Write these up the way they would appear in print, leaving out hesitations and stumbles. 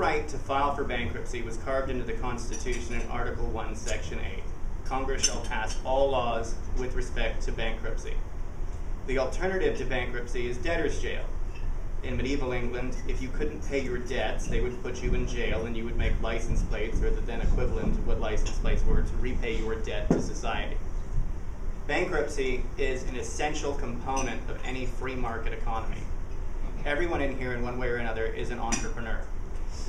right to file for bankruptcy was carved into the Constitution in Article 1, Section 8. Congress shall pass all laws with respect to bankruptcy. The alternative to bankruptcy is debtor's jail. In medieval England, if you couldn't pay your debts, they would put you in jail and you would make license plates, or the then equivalent of what license plates were, to repay your debt to society. Bankruptcy is an essential component of any free market economy. Everyone in here, in one way or another, is an entrepreneur.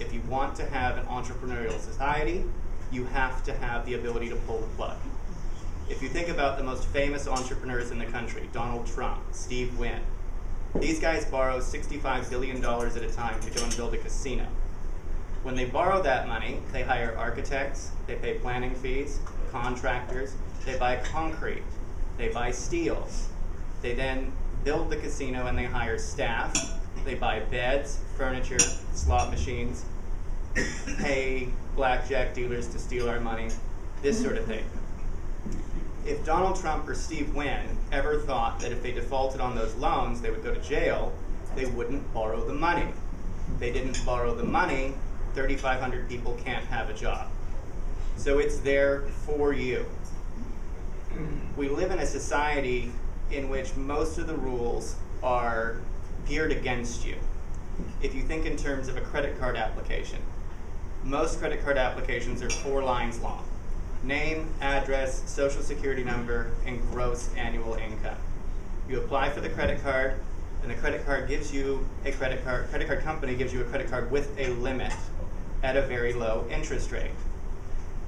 If you want to have an entrepreneurial society, you have to have the ability to pull the plug. If you think about the most famous entrepreneurs in the country, Donald Trump, Steve Wynn, these guys borrow $65 billion at a time to go and build a casino. When they borrow that money, they hire architects, they pay planning fees, contractors, they buy concrete, they buy steel. They then build the casino and they hire staff, they buy beds, furniture, slot machines, pay blackjack dealers to steal our money, this sort of thing. If Donald Trump or Steve Wynn ever thought that if they defaulted on those loans, they would go to jail, they wouldn't borrow the money. If they didn't borrow the money, 3,500 people can't have a job. So it's there for you. We live in a society in which most of the rules are geared against you. If you think in terms of a credit card application, most credit card applications are 4 lines long. Name, address, social security number, and gross annual income. You apply for the credit card, and the credit card gives you a credit card company gives you a credit card with a limit at a very low interest rate.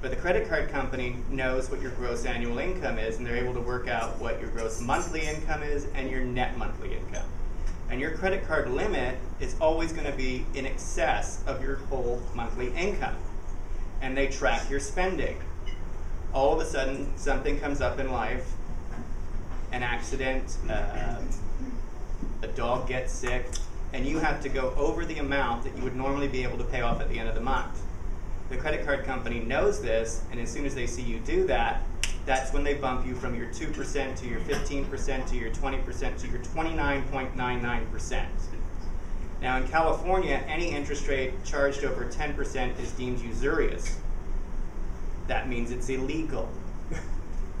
But the credit card company knows what your gross annual income is, and they're able to work out what your gross monthly income is and your net monthly income. And your credit card limit is always going to be in excess of your whole monthly income. And they track your spending. All of a sudden, something comes up in life, an accident, a dog gets sick, and you have to go over the amount that you would normally be able to pay off at the end of the month. The credit card company knows this, and as soon as they see you do that, that's when they bump you from your 2% to your 15% to your 20% to your 29.99%. Now in California, any interest rate charged over 10% is deemed usurious. That means it's illegal.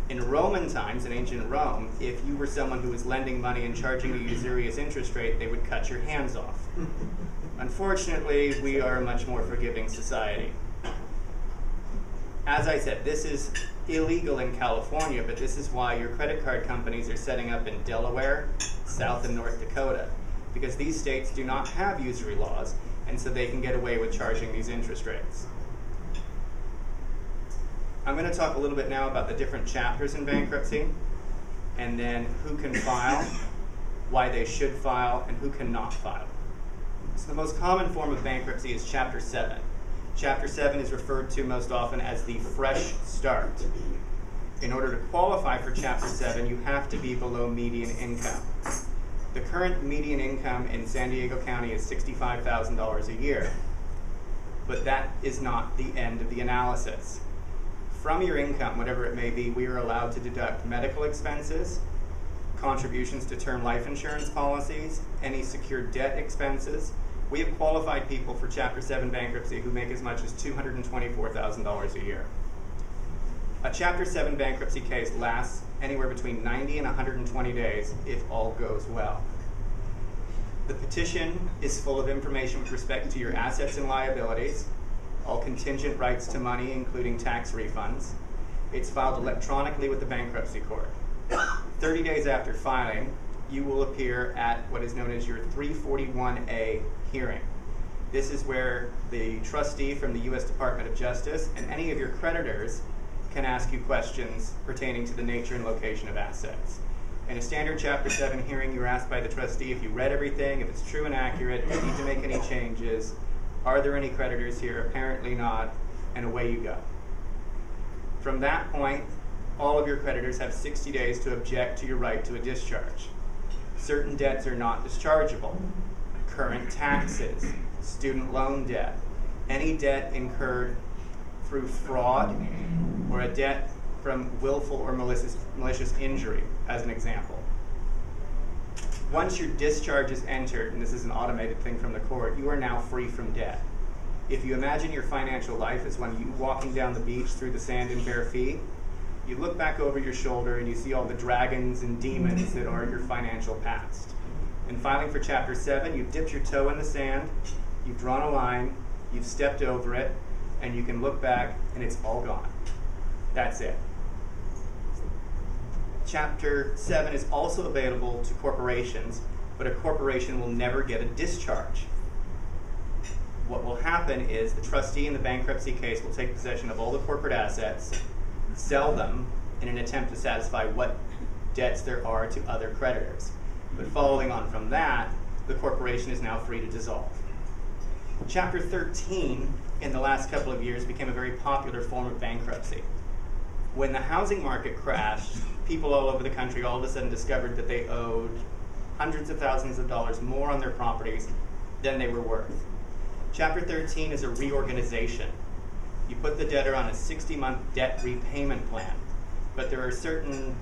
In Roman times, in ancient Rome, if you were someone who was lending money and charging a usurious interest rate, they would cut your hands off. Unfortunately, we are a much more forgiving society. As I said, this is illegal in California, but this is why your credit card companies are setting up in Delaware, South and North Dakota, because these states do not have usury laws, and so they can get away with charging these interest rates. I'm going to talk a little bit now about the different chapters in bankruptcy, and then who can file, why they should file, and who cannot file. So the most common form of bankruptcy is Chapter 7. Chapter 7 is referred to most often as the fresh start. In order to qualify for Chapter 7, you have to be below median income. The current median income in San Diego County is $65,000 a year, but that is not the end of the analysis. From your income, whatever it may be, we are allowed to deduct medical expenses, contributions to term life insurance policies, any secured debt expenses. We have qualified people for Chapter 7 bankruptcy who make as much as $224,000 a year. A Chapter 7 bankruptcy case lasts anywhere between 90 and 120 days if all goes well. The petition is full of information with respect to your assets and liabilities, all contingent rights to money, including tax refunds. It's filed electronically with the bankruptcy court. 30 days after filing, you will appear at what is known as your 341A hearing. This is where the trustee from the U.S. Department of Justice and any of your creditors can ask you questions pertaining to the nature and location of assets. In a standard Chapter 7 hearing, you're asked by the trustee if you read everything, if it's true and accurate, do you need to make any changes, are there any creditors here? Apparently not, and away you go. From that point, all of your creditors have 60 days to object to your right to a discharge. Certain debts are not dischargeable. Current taxes, student loan debt, any debt incurred through fraud, or a debt from willful or malicious injury, as an example. Once your discharge is entered, and this is an automated thing from the court, you are now free from debt. If you imagine your financial life as when you walking down the beach through the sand in bare feet, you look back over your shoulder and you see all the dragons and demons that are your financial past. In filing for Chapter 7, you've dipped your toe in the sand, you've drawn a line, you've stepped over it, and you can look back and it's all gone. That's it. Chapter 7 is also available to corporations, but a corporation will never get a discharge. What will happen is the trustee in the bankruptcy case will take possession of all the corporate assets, sell them in an attempt to satisfy what debts there are to other creditors. But following on from that, the corporation is now free to dissolve. Chapter 13 in the last couple of years became a very popular form of bankruptcy. When the housing market crashed, people all over the country all of a sudden discovered that they owed hundreds of thousands of dollars more on their properties than they were worth. Chapter 13 is a reorganization. You put the debtor on a 60-month debt repayment plan, but there are certain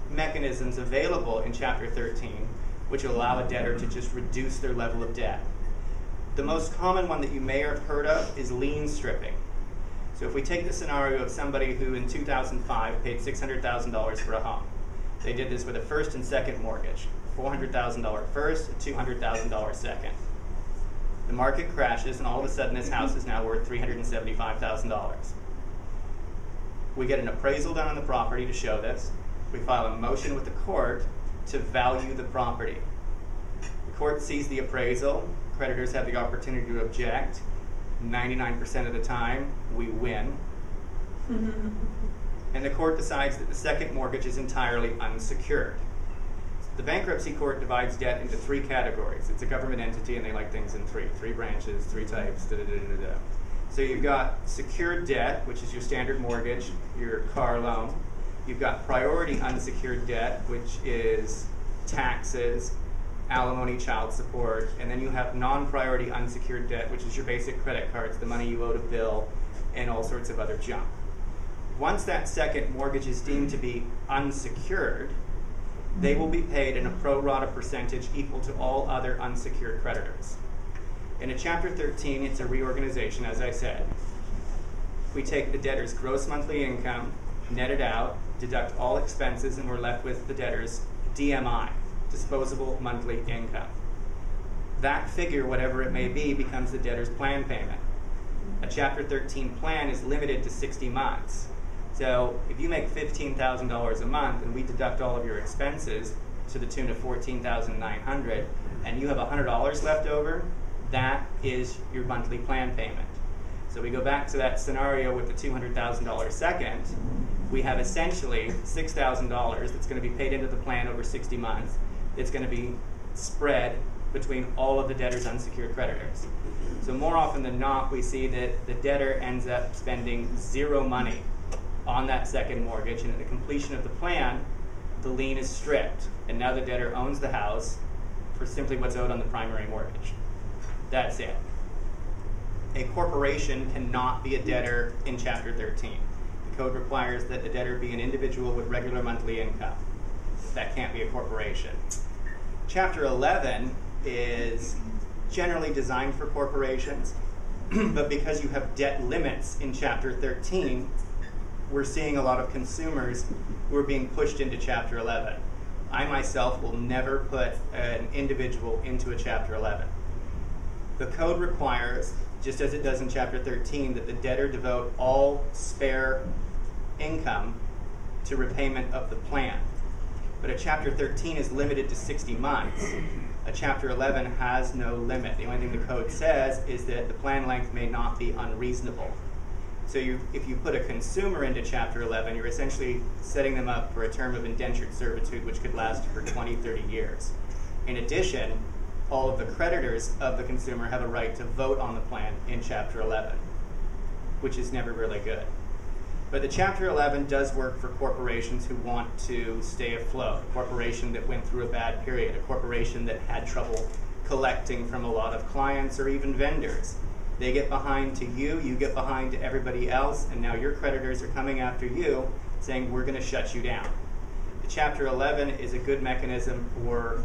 mechanisms available in Chapter 13 which allow a debtor to just reduce their level of debt. The most common one that you may have heard of is lien stripping. So if we take the scenario of somebody who in 2005 paid $600,000 for a home. They did this with a first and second mortgage, $400,000 first, $200,000 second. The market crashes and all of a sudden this house is now worth $375,000. We get an appraisal done on the property to show this. We file a motion with the court to value the property. The court sees the appraisal. Creditors have the opportunity to object. 99% of the time, we win. And the court decides that the second mortgage is entirely unsecured. The bankruptcy court divides debt into three categories. It's a government entity and they like things in three branches, three types, So you've got secured debt, which is your standard mortgage, your car loan. You've got priority unsecured debt, which is taxes, alimony, child support, and then you have non-priority unsecured debt, which is your basic credit cards, the money you owe to bill, and all sorts of other junk. Once that second mortgage is deemed to be unsecured, they will be paid in a pro rata percentage equal to all other unsecured creditors. In a Chapter 13, it's a reorganization, as I said. We take the debtor's gross monthly income, net it out, deduct all expenses, and we're left with the debtor's DMI, disposable monthly income. That figure, whatever it may be, becomes the debtor's plan payment. A Chapter 13 plan is limited to 60 months. So if you make $15,000 a month and we deduct all of your expenses to the tune of $14,900 and you have $100 left over, that is your monthly plan payment. So we go back to that scenario with the $200,000 second. We have essentially $6,000 that's going to be paid into the plan over 60 months. It's going to be spread between all of the debtor's unsecured creditors. So more often than not, we see that the debtor ends up spending zero money on that second mortgage, and at the completion of the plan, the lien is stripped, and now the debtor owns the house for simply what's owed on the primary mortgage. That's it. A corporation cannot be a debtor in Chapter 13. The code requires that the debtor be an individual with regular monthly income. That can't be a corporation. Chapter 11 is generally designed for corporations, but because you have debt limits in Chapter 13, we're seeing a lot of consumers who are being pushed into Chapter 11. I myself will never put an individual into a Chapter 11. The code requires, just as it does in Chapter 13, that the debtor devote all spare income to repayment of the plan. But a Chapter 13 is limited to 60 months. A Chapter 11 has no limit. The only thing the code says is that the plan length may not be unreasonable. So if you put a consumer into Chapter 11, you're essentially setting them up for a term of indentured servitude which could last for 20, 30 years. In addition, all of the creditors of the consumer have a right to vote on the plan in Chapter 11, which is never really good. But the Chapter 11 does work for corporations who want to stay afloat, a corporation that went through a bad period, a corporation that had trouble collecting from a lot of clients or even vendors. They get behind to you, you get behind to everybody else, and now your creditors are coming after you saying, we're going to shut you down. The Chapter 11 is a good mechanism for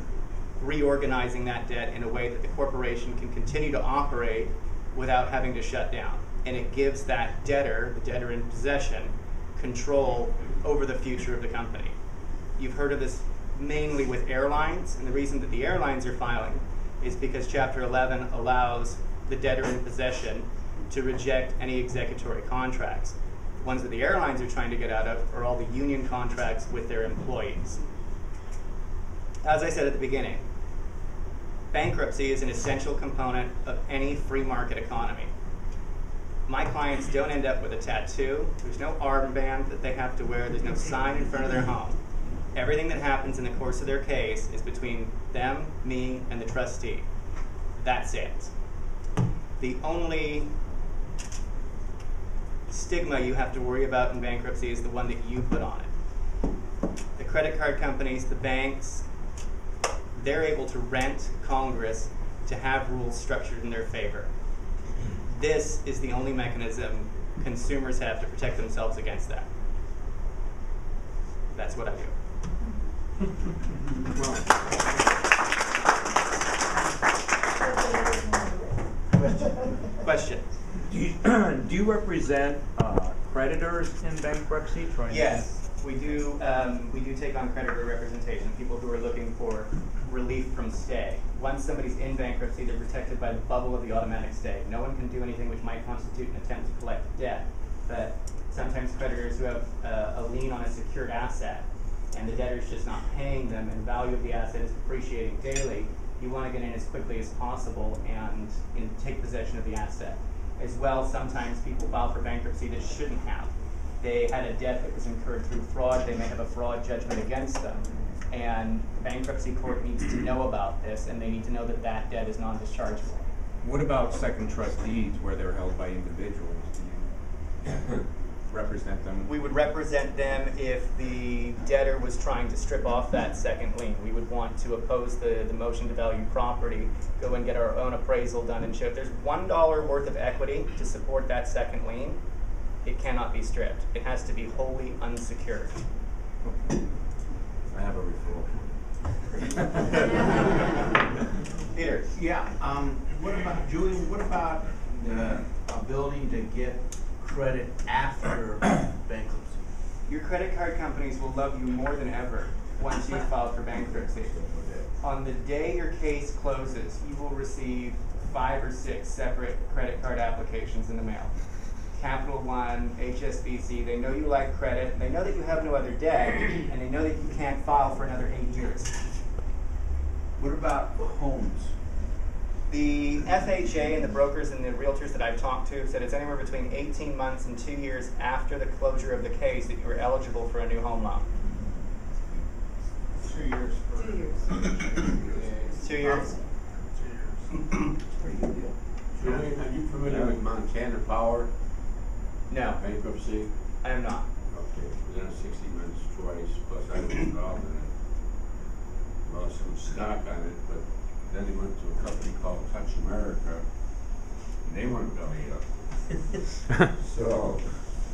reorganizing that debt in a way that the corporation can continue to operate without having to shut down. And it gives that debtor, the debtor in possession, control over the future of the company. You've heard of this mainly with airlines, and the reason that the airlines are filing is because Chapter 11 allows the debtor in possession to reject any executory contracts. The ones that the airlines are trying to get out of are all the union contracts with their employees. As I said at the beginning, bankruptcy is an essential component of any free market economy. My clients don't end up with a tattoo. There's no armband that they have to wear. There's no sign in front of their home. Everything that happens in the course of their case is between them, me, and the trustee. That's it. The only stigma you have to worry about in bankruptcy is the one that you put on it. The credit card companies, the banks, they're able to rent Congress to have rules structured in their favor. This is the only mechanism consumers have to protect themselves against that. That's what I do. Question. Do you represent creditors in bankruptcy? Yes, we do. We do take on creditor representation, people who are looking for relief from stay. Once somebody's in bankruptcy, they're protected by the bubble of the automatic stay. No one can do anything which might constitute an attempt to collect debt. But sometimes creditors who have a lien on a secured asset and the debtor's just not paying them and the value of the asset is depreciating daily, you want to get in as quickly as possible and take possession of the asset. As well, sometimes people file for bankruptcy that shouldn't have. They had a debt that was incurred through fraud. They may have a fraud judgment against them. And the bankruptcy court needs to know about this, and they need to know that that debt is non-dischargeable. What about second trust deeds where they're held by individuals? Do you represent them? We would represent them if the debtor was trying to strip off that second lien. We would want to oppose the motion to value property, go and get our own appraisal done and show if there's $1 worth of equity to support that second lien, it cannot be stripped. It has to be wholly unsecured. I have a referral. Peter. Yeah. What about, Julian, what about the ability to get credit after bankruptcy? Your credit card companies will love you more than ever once you've filed for bankruptcy. On the day your case closes, you will receive 5 or 6 separate credit card applications in the mail. Capital One, HSBC, they know you like credit, they know that you have no other debt, and they know that you can't file for another 8 years. What about homes? The FHA and the brokers and the realtors that I've talked to said it's anywhere between 18 months and 2 years after the closure of the case that you are eligible for a new home loan. 2 years. 2 years. 2 years? 2 years. Pretty good deal. Julian, are you familiar with Montana Power No, bankruptcy? I am not. Okay, within a 60 minutes twice, plus I was involved in it. Lost some stock on it, but then he went to a company called Touch America, and they want to belly up. So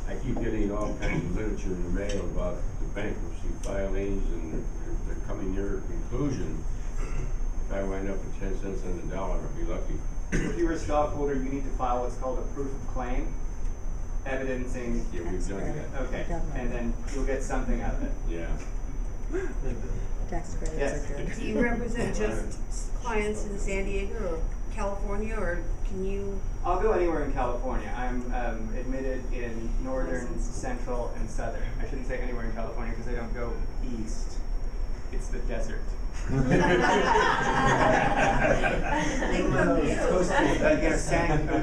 I keep getting all kinds of literature in the mail about the bankruptcy filings, and they're coming near a conclusion. If I wind up with 10 cents on the dollar, I'll be lucky. If you're a stockholder, you need to file what's called a proof of claim, evidencing. Yeah, we've done that. Okay, and then you'll get something out of it. Yeah. Tax credits Yes. are good. Do you represent just clients in San Diego or California, or can you? I'll go anywhere in California. I'm admitted in northern, central, and southern. I shouldn't say anywhere in California because I don't go east. It's the desert. We've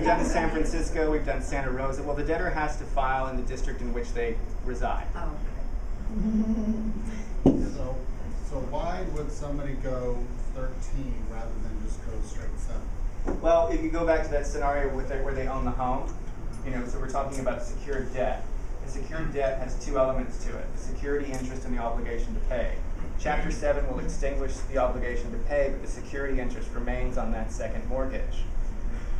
done San Francisco, we've done Santa Rosa. Well, the debtor has to file in the district in which they reside. Oh, So why would somebody go 13 rather than just go straight 7? Well, if you go back to that scenario with where they own the home, so we're talking about secured debt. A secured debt has 2 elements to it: the security interest and the obligation to pay. Chapter 7 will extinguish the obligation to pay, but the security interest remains on that second mortgage.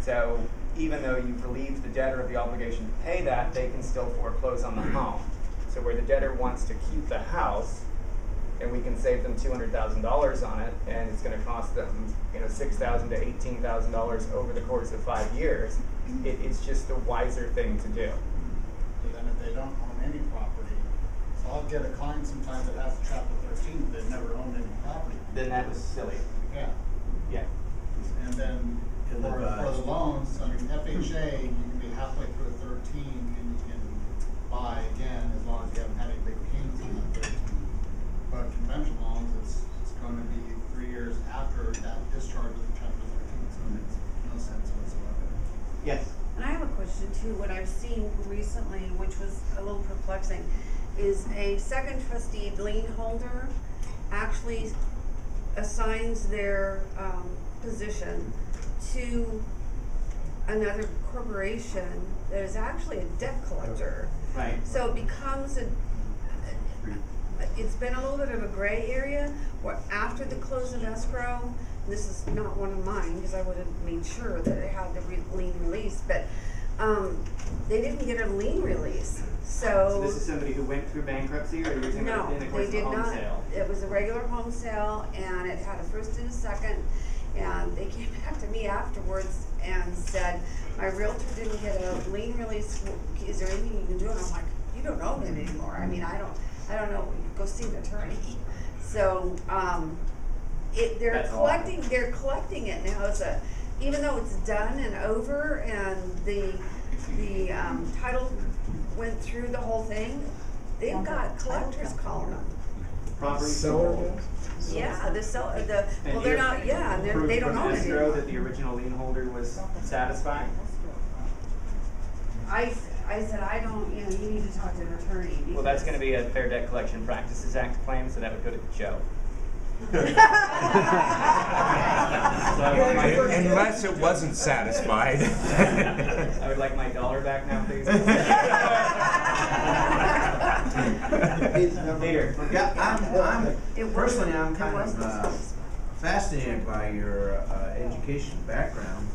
So even though you've relieved the debtor of the obligation to pay that, they can still foreclose on the home. So where the debtor wants to keep the house, and we can save them $200,000 on it, and it's going to cost them, $6,000 to $18,000 over the course of 5 years. It's just a wiser thing to do. But then if they don't own any property, so I'll get a client sometimes that has a Chapter 13, they've never owned any property. Then that was silly. Yeah. Yeah. And then for the loans, I mean, FHA, you can be halfway through a 13 and you can buy again as long as you haven't had any big payments on that 13. But conventional loans, it's going to be 3 years after that discharge of the Chapter 13, so it makes no sense whatsoever. Yes. And I have a question too. What I've seen recently, which was a little perplexing, is a second trustee lien holder actually assigns their position to another corporation that is actually a debt collector. Right. So it becomes it's been a little bit of a gray area where after the close of escrow, this is not one of mine because I would have made sure that it had the lien release, but they didn't get a lien release. So this is somebody who went through bankruptcy, or using no, it in the course they of a did home not. sale? It was a regular home sale, and it had a first and a second. And they came back to me afterwards and said, "My realtor didn't get a lien release. Is there anything you can do?" And I'm like, "You don't own it anymore. I mean, I don't know. Go see an attorney." So they're collecting it now as a, even though it's done and over, and the title went through the whole thing. They've got collectors calling them. Property sold. Yeah, they're not. Yeah, they don't own it anymore. That the original lien holder was satisfied. I said, I don't. You need to talk to an attorney. Well, that's going to be a Fair Debt Collection Practices Act claim, so that would go to Joe. Unless it wasn't satisfied. I would like my $1 back now, please. Peter. Yeah, I'm kind of fascinated by your education background.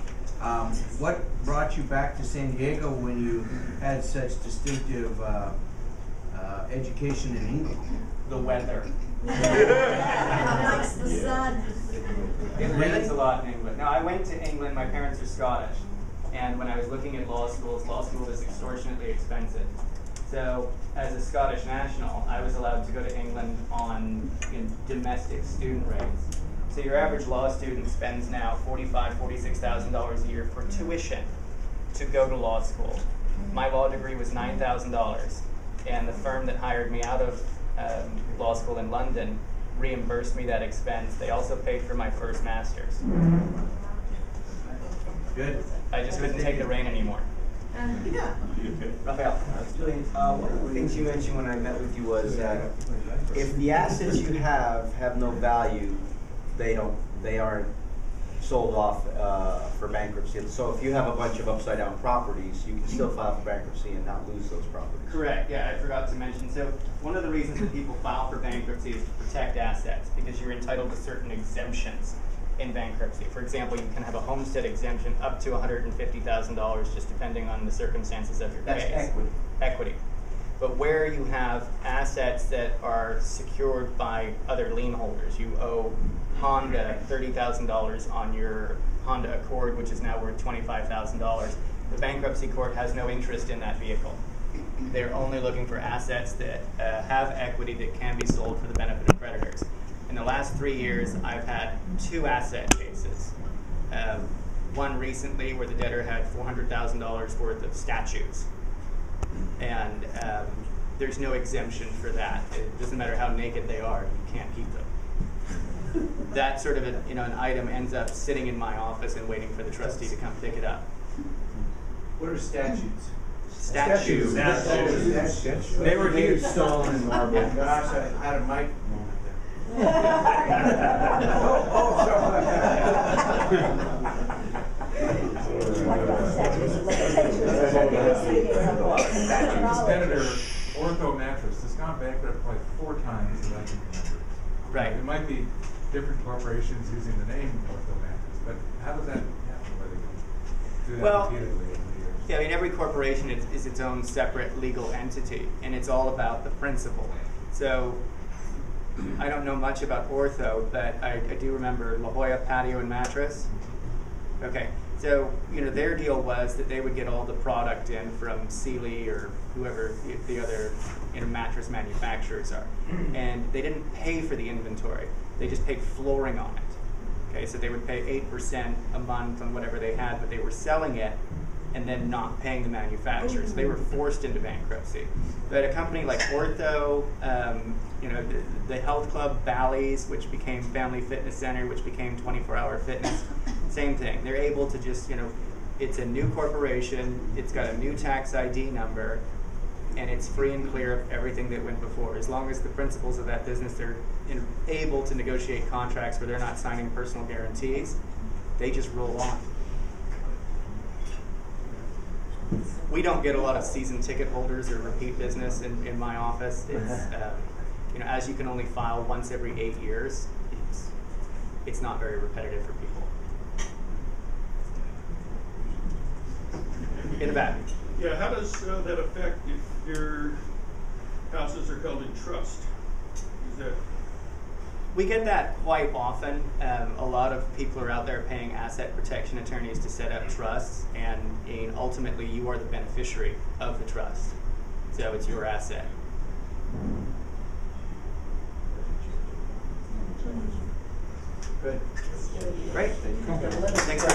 What brought you back to San Diego when you had such distinctive education in England? The weather. Likes the sun. It rains a lot in England. Now, I went to England. My parents are Scottish. And when I was looking at law school is extortionately expensive. So, as a Scottish national, I was allowed to go to England on domestic student rates. So your average law student spends now $45,000, $46,000 a year for tuition to go to law school. My law degree was $9,000, and the firm that hired me out of law school in London reimbursed me that expense. They also paid for my first master's. Good. I just couldn't take the rain anymore. Yeah. Raphael. Julian, one of the things you mentioned when I met with you was that if the assets you have no value, they aren't sold off for bankruptcy. So if you have a bunch of upside down properties, you can still file for bankruptcy and not lose those properties. Correct, yeah, I forgot to mention. So one of the reasons that people file for bankruptcy is to protect assets, because you're entitled to certain exemptions in bankruptcy. For example, you can have a homestead exemption up to $150,000, just depending on the circumstances of your case. That's equity. Equity. But where you have assets that are secured by other lien holders, you owe Honda $30,000 on your Honda Accord, which is now worth $25,000. The bankruptcy court has no interest in that vehicle. They're only looking for assets that have equity that can be sold for the benefit of creditors. In the last 3 years, I've had 2 asset cases. One recently where the debtor had $400,000 worth of statues. And there's no exemption for that. It doesn't matter how naked they are, you can't keep them. That sort of an item ends up sitting in my office and waiting for the trustee to come pick it up. What are statutes? Statues. They were huge, stone and marble. Gosh, I had a mic moment there. Senator, Ortho Mattress has gone bankrupt like 4 times that I can remember. Right. It might be different corporations using the name Ortho Mattress, but how does that happen? Where they can do that repeatedly over the years? Yeah, I mean, every corporation is its own separate legal entity, and it's all about the principle. So I don't know much about ortho, but I do remember La Jolla Patio and Mattress. Okay, so their deal was that they would get all the product in from Sealy or whoever the other mattress manufacturers are, and they didn't pay for the inventory. They just paid flooring on it. Okay, so they would pay 8% a month on whatever they had, but they were selling it and then not paying the manufacturer. So they were forced into bankruptcy. But a company like Ortho, the health club Bally's, which became Family Fitness Center, which became 24-Hour Fitness, same thing. They're able to just, it's a new corporation, it's got a new tax ID number, and it's free and clear of everything that went before. As long as the principals of that business are able to negotiate contracts where they're not signing personal guarantees, they just roll on. We don't get a lot of season ticket holders or repeat business in my office. It's, as you can only file once every 8 years, it's not very repetitive for people. In the back. Yeah, how does that affect if your houses are held in trust? Is that... We get that quite often. A lot of people are out there paying asset protection attorneys to set up trusts, and ultimately you are the beneficiary of the trust. So it's your asset. Good. Great. Thanks for